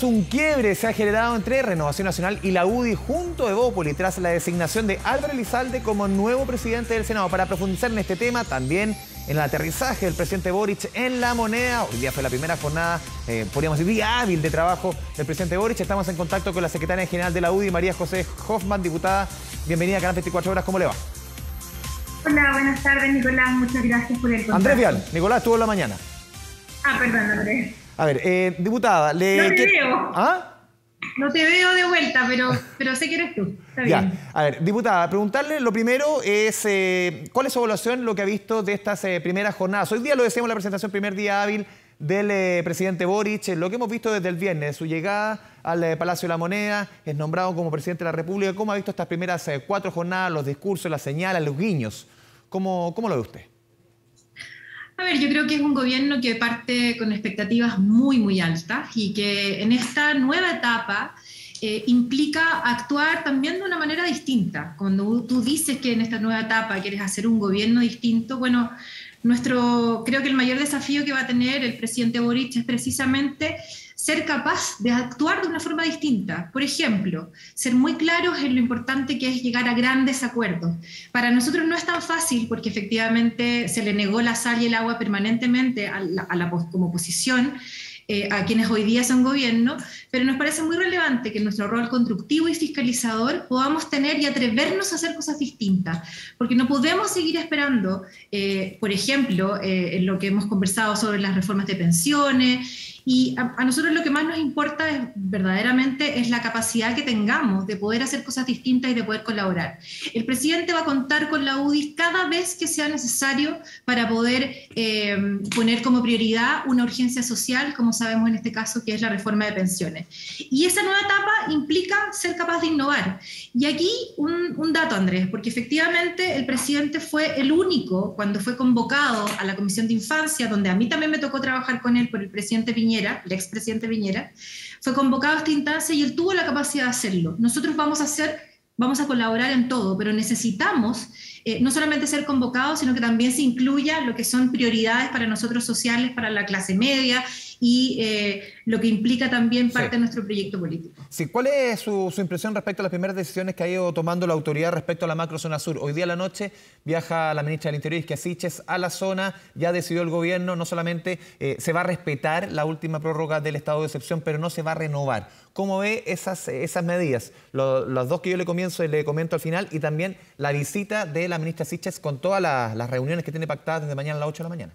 Un quiebre se ha generado entre Renovación Nacional y la UDI junto a Evópoli tras la designación de Álvaro Elizalde como nuevo presidente del Senado. Para profundizar en este tema, también en el aterrizaje del presidente Boric en La Moneda. Hoy día fue la primera jornada, podríamos decir, día hábil de trabajo del presidente Boric. Estamos en contacto con la secretaria general de la UDI, María José Hoffman, diputada. Bienvenida a Canal 24 Horas, ¿cómo le va? Hola, buenas tardes, Nicolás. Muchas gracias por el contacto. Andrés Vial, Nicolás estuvo en la mañana. Perdón, Andrés. A ver, diputada, No te veo. ¿Ah? No te veo de vuelta, pero sé que eres tú. Está bien. Ya. A ver, diputada, preguntarle lo primero es ¿cuál es su evaluación, lo que ha visto de estas primeras jornadas? Hoy día lo decíamos en la presentación, primer día hábil del presidente Boric, lo que hemos visto desde el viernes, su llegada al Palacio de la Moneda, es nombrado como presidente de la República. ¿Cómo ha visto estas primeras 4 jornadas, los discursos, las señales, los guiños? ¿Cómo lo ve usted? A ver, yo creo que es un gobierno que parte con expectativas muy, muy altas y que en esta nueva etapa implica actuar también de una manera distinta. Cuando tú dices que en esta nueva etapa quieres hacer un gobierno distinto, bueno, creo que el mayor desafío que va a tener el presidente Boric es precisamente ser capaz de actuar de una forma distinta. Por ejemplo, ser muy claros en lo importante que es llegar a grandes acuerdos. Para nosotros no es tan fácil porque efectivamente se le negó la sal y el agua permanentemente como oposición a quienes hoy día son gobierno, pero nos parece muy relevante que en nuestro rol constructivo y fiscalizador podamos tener y atrevernos a hacer cosas distintas, porque no podemos seguir esperando, por ejemplo, en lo que hemos conversado sobre las reformas de pensiones, y a nosotros lo que más nos importa es, verdaderamente es la capacidad que tengamos de poder hacer cosas distintas y de poder colaborar. El presidente va a contar con la UDI cada vez que sea necesario para poder poner como prioridad una urgencia social, como sabemos en este caso, que es la reforma de pensiones. Y esa nueva etapa implica ser capaz de innovar. Y aquí un dato, Andrés, porque efectivamente el presidente fue el único, cuando fue convocado a la Comisión de Infancia, donde a mí también me tocó trabajar con él por el presidente Piñera, el expresidente Piñera, fue convocado a esta instancia y él tuvo la capacidad de hacerlo. Nosotros vamos a colaborar en todo, pero necesitamos no solamente ser convocados, sino que también se incluya lo que son prioridades para nosotros sociales, para la clase media y lo que implica también parte de nuestro proyecto político. Sí, ¿cuál es su impresión respecto a las primeras decisiones que ha ido tomando la autoridad respecto a la macrozona sur? Hoy día a la noche viaja la ministra del Interior, Isquia Siches, a la zona. Ya decidió el gobierno, no solamente se va a respetar la última prórroga del estado de excepción, pero no se va a renovar. ¿Cómo ve esas medidas? Los dos que yo le comento al final, y también la visita de la ministra Siches con todas las reuniones que tiene pactadas desde mañana a las 8 de la mañana.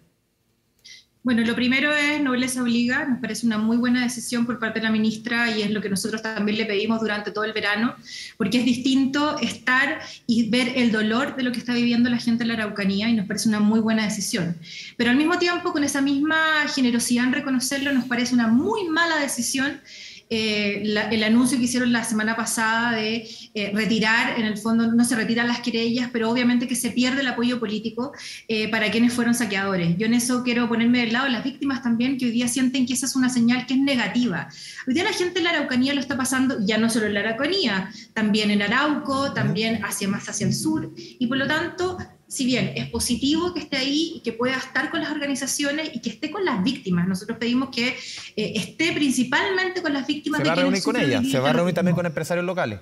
Bueno, lo primero es nobleza obliga, nos parece una muy buena decisión por parte de la ministra y es lo que nosotros también le pedimos durante todo el verano, porque es distinto estar y ver el dolor de lo que está viviendo la gente en la Araucanía y nos parece una muy buena decisión. Pero al mismo tiempo, con esa misma generosidad en reconocerlo, nos parece una muy mala decisión el anuncio que hicieron la semana pasada de retirar, en el fondo no se retiran las querellas, pero obviamente que se pierde el apoyo político para quienes fueron saqueadores. Yo en eso quiero ponerme del lado de las víctimas también, que hoy día sienten que esa es una señal que es negativa. Hoy día la gente en la Araucanía lo está pasando, ya no solo en la Araucanía, también en Arauco, también más hacia el sur, y por lo tanto, si bien es positivo que esté ahí y que pueda estar con las organizaciones y que esté con las víctimas, nosotros pedimos que esté principalmente con las víctimas. ¿Se va a reunir con ellas? ¿Se va a reunir también con empresarios locales?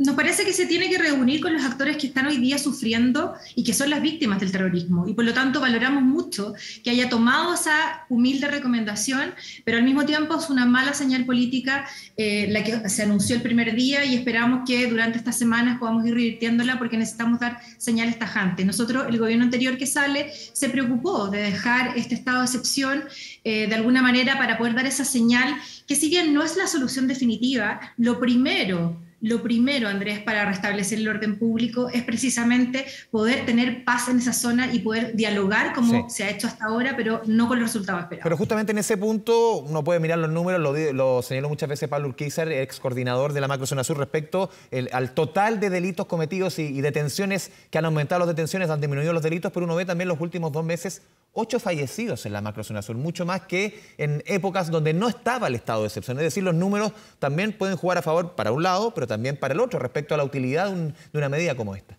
Nos parece que se tiene que reunir con los actores que están hoy día sufriendo y que son las víctimas del terrorismo. Y por lo tanto valoramos mucho que haya tomado esa humilde recomendación, pero al mismo tiempo es una mala señal política la que se anunció el primer día y esperamos que durante estas semanas podamos ir revirtiéndola porque necesitamos dar señales tajantes. Nosotros, el gobierno anterior que sale, se preocupó de dejar este estado de excepción de alguna manera para poder dar esa señal que, si bien no es la solución definitiva, lo primero, Andrés, para restablecer el orden público es precisamente poder tener paz en esa zona y poder dialogar como se ha hecho hasta ahora, pero no con los resultados esperados. Pero justamente en ese punto uno puede mirar los números, lo señaló muchas veces Pablo Urquizer, ex coordinador de la macrozona sur, respecto al total de delitos cometidos y detenciones, que han aumentado las detenciones, han disminuido los delitos, pero uno ve también los últimos 2 meses 8 fallecidos en la macrozona sur, mucho más que en épocas donde no estaba el estado de excepción. Es decir, los números también pueden jugar a favor para un lado, pero también para el otro, respecto a la utilidad de una medida como esta.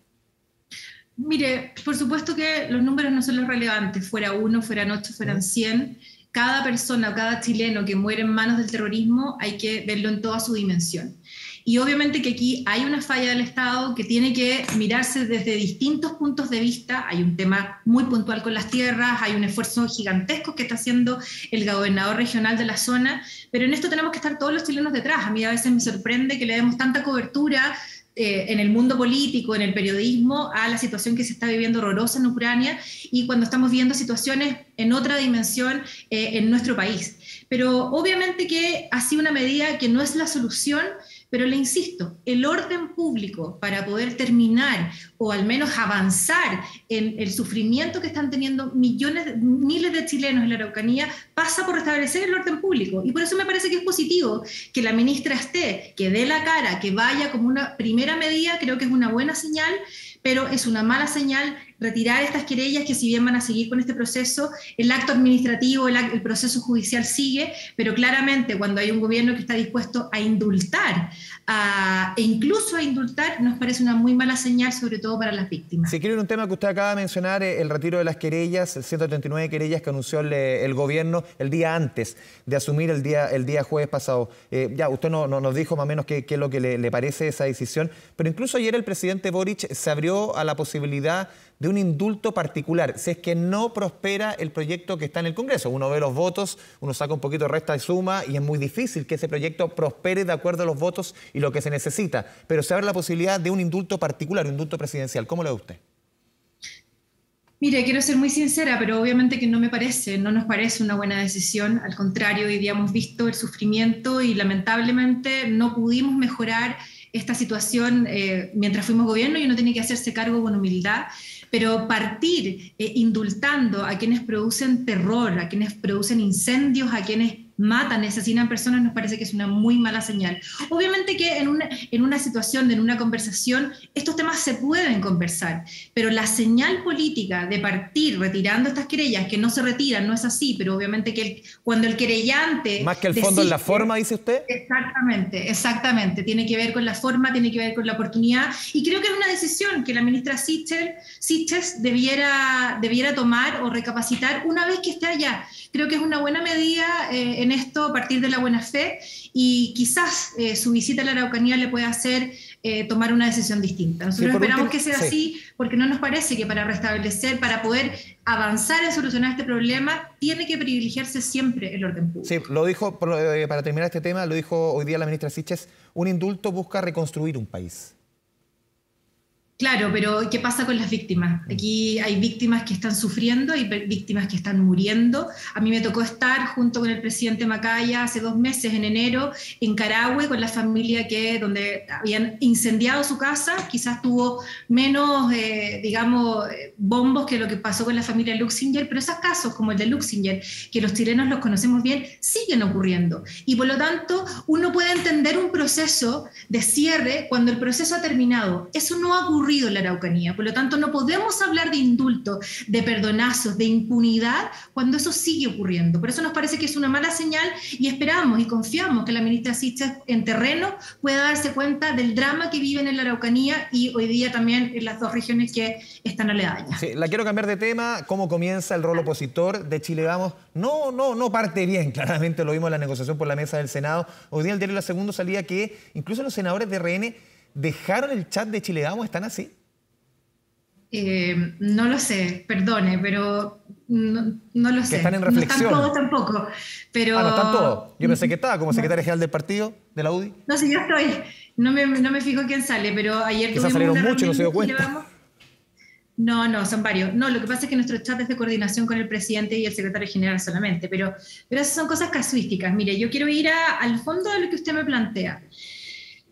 Mire, por supuesto que los números no son los relevantes, fuera 1, fueran 8, fueran 100. cada persona o cada chileno que muere en manos del terrorismo hay que verlo en toda su dimensión. Y obviamente que aquí hay una falla del Estado que tiene que mirarse desde distintos puntos de vista. Hay un tema muy puntual con las tierras, hay un esfuerzo gigantesco que está haciendo el gobernador regional de la zona, pero en esto tenemos que estar todos los chilenos detrás. A mí a veces me sorprende que le demos tanta cobertura en el mundo político, en el periodismo, a la situación que se está viviendo horrorosa en Ucrania y cuando estamos viendo situaciones en otra dimensión en nuestro país. Pero obviamente que ha sido una medida que no es la solución, pero le insisto, el orden público para poder terminar o al menos avanzar en el sufrimiento que están teniendo miles de chilenos en la Araucanía pasa por restablecer el orden público. Y por eso me parece que es positivo que la ministra esté, que dé la cara, que vaya como una primera medida, creo que es una buena señal, pero es una mala señal retirar estas querellas que si bien van a seguir con este proceso, el acto administrativo, el proceso judicial sigue, pero claramente cuando hay un gobierno que está dispuesto a indultar e incluso a indultar, nos parece una muy mala señal, sobre todo para las víctimas. Si quiere un tema que usted acaba de mencionar, el retiro de las querellas, 139 querellas que anunció el gobierno el día antes de asumir el día jueves pasado. Ya, usted no nos dijo más o menos qué es lo que le parece esa decisión, pero incluso ayer el presidente Boric se abrió a la posibilidad de un indulto particular, si es que no prospera el proyecto que está en el Congreso. Uno ve los votos, uno saca un poquito de resta y suma, y es muy difícil que ese proyecto prospere de acuerdo a los votos y lo que se necesita. Pero se abre la posibilidad de un indulto particular, un indulto presidencial. ¿Cómo lo ve usted? Mire, quiero ser muy sincera, pero obviamente que no nos parece una buena decisión. Al contrario, hoy día hemos visto el sufrimiento y lamentablemente no pudimos mejorar esta situación mientras fuimos gobierno y uno tiene que hacerse cargo con humildad. Pero partir indultando a quienes producen terror, a quienes producen incendios, a quienes matan, asesinan personas, nos parece que es una muy mala señal. Obviamente que en una situación, en una conversación, estos temas se pueden conversar, pero la señal política de partir retirando estas querellas, que no se retiran, no es así, pero obviamente que cuando el querellante... Más que el fondo, en la forma, dice usted. Exactamente. Tiene que ver con la forma, tiene que ver con la oportunidad, y creo que es una decisión que la ministra Siches debiera tomar o recapacitar una vez que esté allá. Creo que es una buena medida en esto a partir de la buena fe y quizás su visita a la Araucanía le pueda hacer tomar una decisión distinta. Nosotros esperamos que sea así porque no nos parece que para restablecer, para poder avanzar en solucionar este problema, tiene que privilegiarse siempre el orden público. Sí, lo dijo, para terminar este tema, lo dijo hoy día la ministra Siches, un indulto busca reconstruir un país. Claro, pero ¿qué pasa con las víctimas? Aquí hay víctimas que están sufriendo, hay víctimas que están muriendo. A mí me tocó estar junto con el presidente Macaya hace 2 meses, en enero, en Carahue, con la familia donde habían incendiado su casa. Quizás tuvo menos, bombos que lo que pasó con la familia Luxinger, pero esos casos, como el de Luxinger, que los chilenos los conocemos bien, siguen ocurriendo. Y por lo tanto, uno puede entender un proceso de cierre cuando el proceso ha terminado. Eso no ha ocurrido en la Araucanía, por lo tanto no podemos hablar de indulto, de perdonazos, de impunidad cuando eso sigue ocurriendo. Por eso nos parece que es una mala señal y esperamos y confiamos que la ministra Siches en terreno pueda darse cuenta del drama que viven en la Araucanía y hoy día también en las 2 regiones que están aledañas. Sí, la quiero cambiar de tema. ¿Cómo comienza el rol opositor de Chile Vamos? No parte bien, claramente lo vimos en la negociación por la mesa del Senado. Hoy día el diario La Segunda salía que incluso los senadores de RN ¿dejaron el chat de Chile Vamos? ¿Están así? No lo sé, perdone, pero no lo sé. Que están en reflexión. No están todos tampoco. Pero... no están todos. Yo pensé que estaba como secretaria general del partido, de la UDI. No, sí, yo estoy. No me fijo quién sale, pero ayer quizás salieron muchos y no se dio cuenta. No, son varios. No, lo que pasa es que nuestro chat es de coordinación con el presidente y el secretario general solamente, pero esas son cosas casuísticas. Mire, yo quiero ir al fondo de lo que usted me plantea.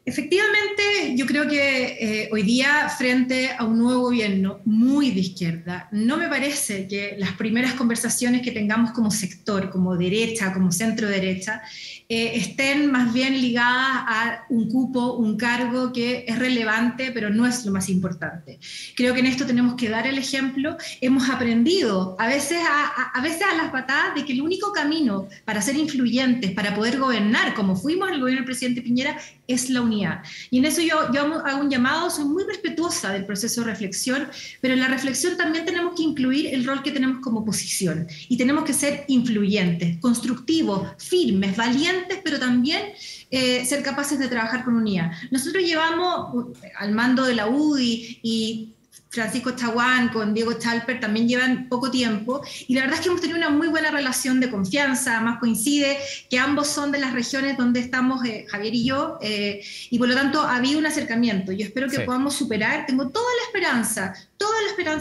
Efectivamente, yo creo que hoy día, frente a un nuevo gobierno muy de izquierda, no me parece que las primeras conversaciones que tengamos como sector, como derecha, como centro derecha, estén más bien ligadas a un cupo, un cargo que es relevante, pero no es lo más importante. Creo que en esto tenemos que dar el ejemplo. Hemos aprendido a veces a las patadas de que el único camino para ser influyentes, para poder gobernar, como fuimos el gobierno del presidente Piñera, es la unidad. Y en eso yo hago un llamado, soy muy respetuosa del proceso de reflexión, pero en la reflexión también tenemos que incluir el rol que tenemos como oposición y tenemos que ser influyentes, constructivos, firmes, valientes, pero también ser capaces de trabajar con unidad. Nosotros llevamos al mando de la UDI y Francisco Chaguán con Diego Chalper también llevan poco tiempo y la verdad es que hemos tenido una muy buena relación de confianza, además coincide que ambos son de las regiones donde estamos Javier y yo y por lo tanto había un acercamiento. Yo espero que podamos superar, tengo toda la esperanza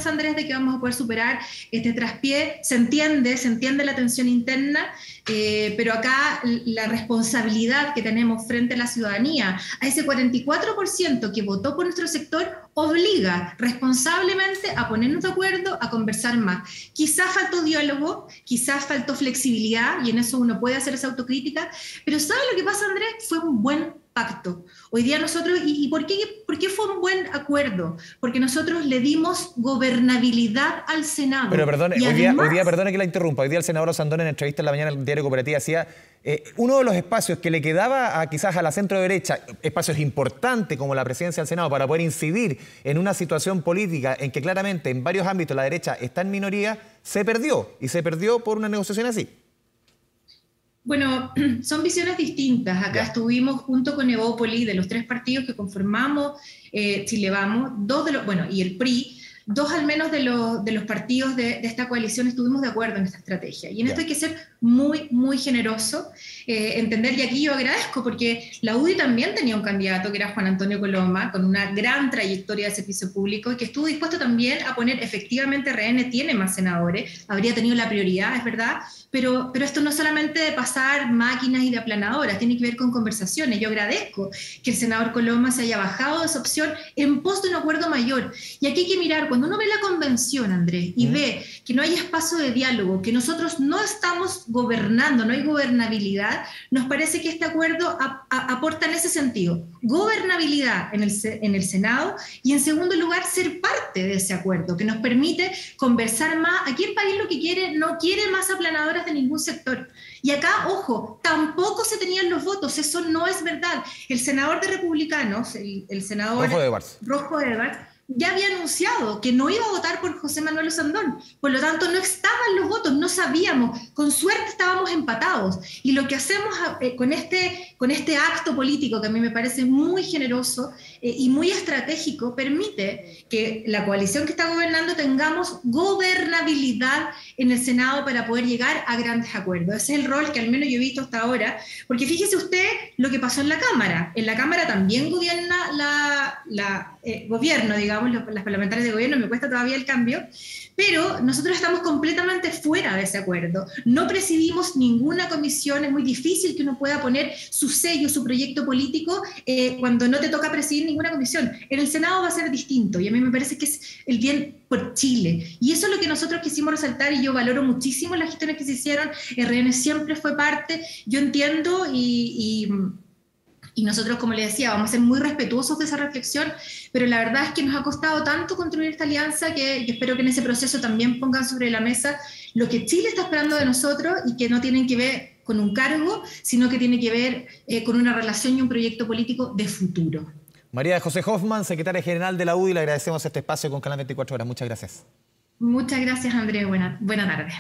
Andrés de que vamos a poder superar este traspié, se entiende la tensión interna, pero acá la responsabilidad que tenemos frente a la ciudadanía, a ese 44% que votó por nuestro sector, obliga responsablemente a ponernos de acuerdo, a conversar más. Quizás faltó diálogo, quizás faltó flexibilidad, y en eso uno puede hacer esa autocrítica, pero ¿sabe lo que pasa, Andrés? Fue un buen pacto. Hoy día nosotros, ¿y por qué fue un buen acuerdo? Porque nosotros le dimos gobernabilidad al Senado. Pero perdone, hoy día, perdone que la interrumpa, hoy día el senador Osandón en entrevista en la mañana en el diario Cooperativa decía uno de los espacios que le quedaba quizás a la centro derecha, espacios importantes como la presidencia del Senado para poder incidir en una situación política en que claramente en varios ámbitos la derecha está en minoría, se perdió por una negociación así. Bueno, son visiones distintas. Acá estuvimos junto con Evópoli, de los 3 partidos que conformamos Chile Vamos, y el PRI, 2 al menos de los partidos de esta coalición estuvimos de acuerdo en esta estrategia. Y en esto hay que ser muy, muy generoso, entender, y aquí yo agradezco, porque la UDI también tenía un candidato que era Juan Antonio Coloma, con una gran trayectoria de servicio público, y que estuvo dispuesto también a poner, efectivamente, RN tiene más senadores, habría tenido la prioridad, es verdad, pero esto no solamente de pasar máquinas y de aplanadoras, tiene que ver con conversaciones. Yo agradezco que el senador Coloma se haya bajado de esa opción en pos de un acuerdo mayor. Y aquí hay que mirar, cuando uno ve la convención, Andrés, y ve que no hay espacio de diálogo, que nosotros no estamos gobernando, no hay gobernabilidad, nos parece que este acuerdo aporta en ese sentido gobernabilidad en el Senado y, en segundo lugar, ser parte de ese acuerdo que nos permite conversar más. Aquí el país lo que quiere, no quiere más aplanadoras de ningún sector. Y acá, ojo, tampoco se tenían los votos, eso no es verdad. El senador de Republicanos, el senador Rojo Edwards, ya había anunciado que no iba a votar por José Manuel Osandón, por lo tanto no estaban los votos, no sabíamos, con suerte estábamos empatados, y lo que hacemos con este acto político, que a mí me parece muy generoso y muy estratégico, permite que la coalición que está gobernando tengamos gobernabilidad en el Senado para poder llegar a grandes acuerdos. Ese es el rol que al menos yo he visto hasta ahora, porque fíjese usted lo que pasó en la Cámara también gobierna gobierno, digamos, las parlamentarias de gobierno, me cuesta todavía el cambio, pero nosotros estamos completamente fuera de ese acuerdo. No presidimos ninguna comisión, es muy difícil que uno pueda poner su sello, su proyecto político cuando no te toca presidir ninguna comisión. En el Senado va a ser distinto y a mí me parece que es el bien por Chile. Y eso es lo que nosotros quisimos resaltar y yo valoro muchísimo las gestiones que se hicieron. RN siempre fue parte, yo entiendo y nosotros, como le decía, vamos a ser muy respetuosos de esa reflexión, pero la verdad es que nos ha costado tanto construir esta alianza que yo espero que en ese proceso también pongan sobre la mesa lo que Chile está esperando de nosotros y que no tienen que ver con un cargo, sino que tiene que ver con una relación y un proyecto político de futuro. María José Hoffman, secretaria general de la UDI, le agradecemos este espacio con Canal 24 Horas. Muchas gracias. Muchas gracias, Andrés. Buena tarde.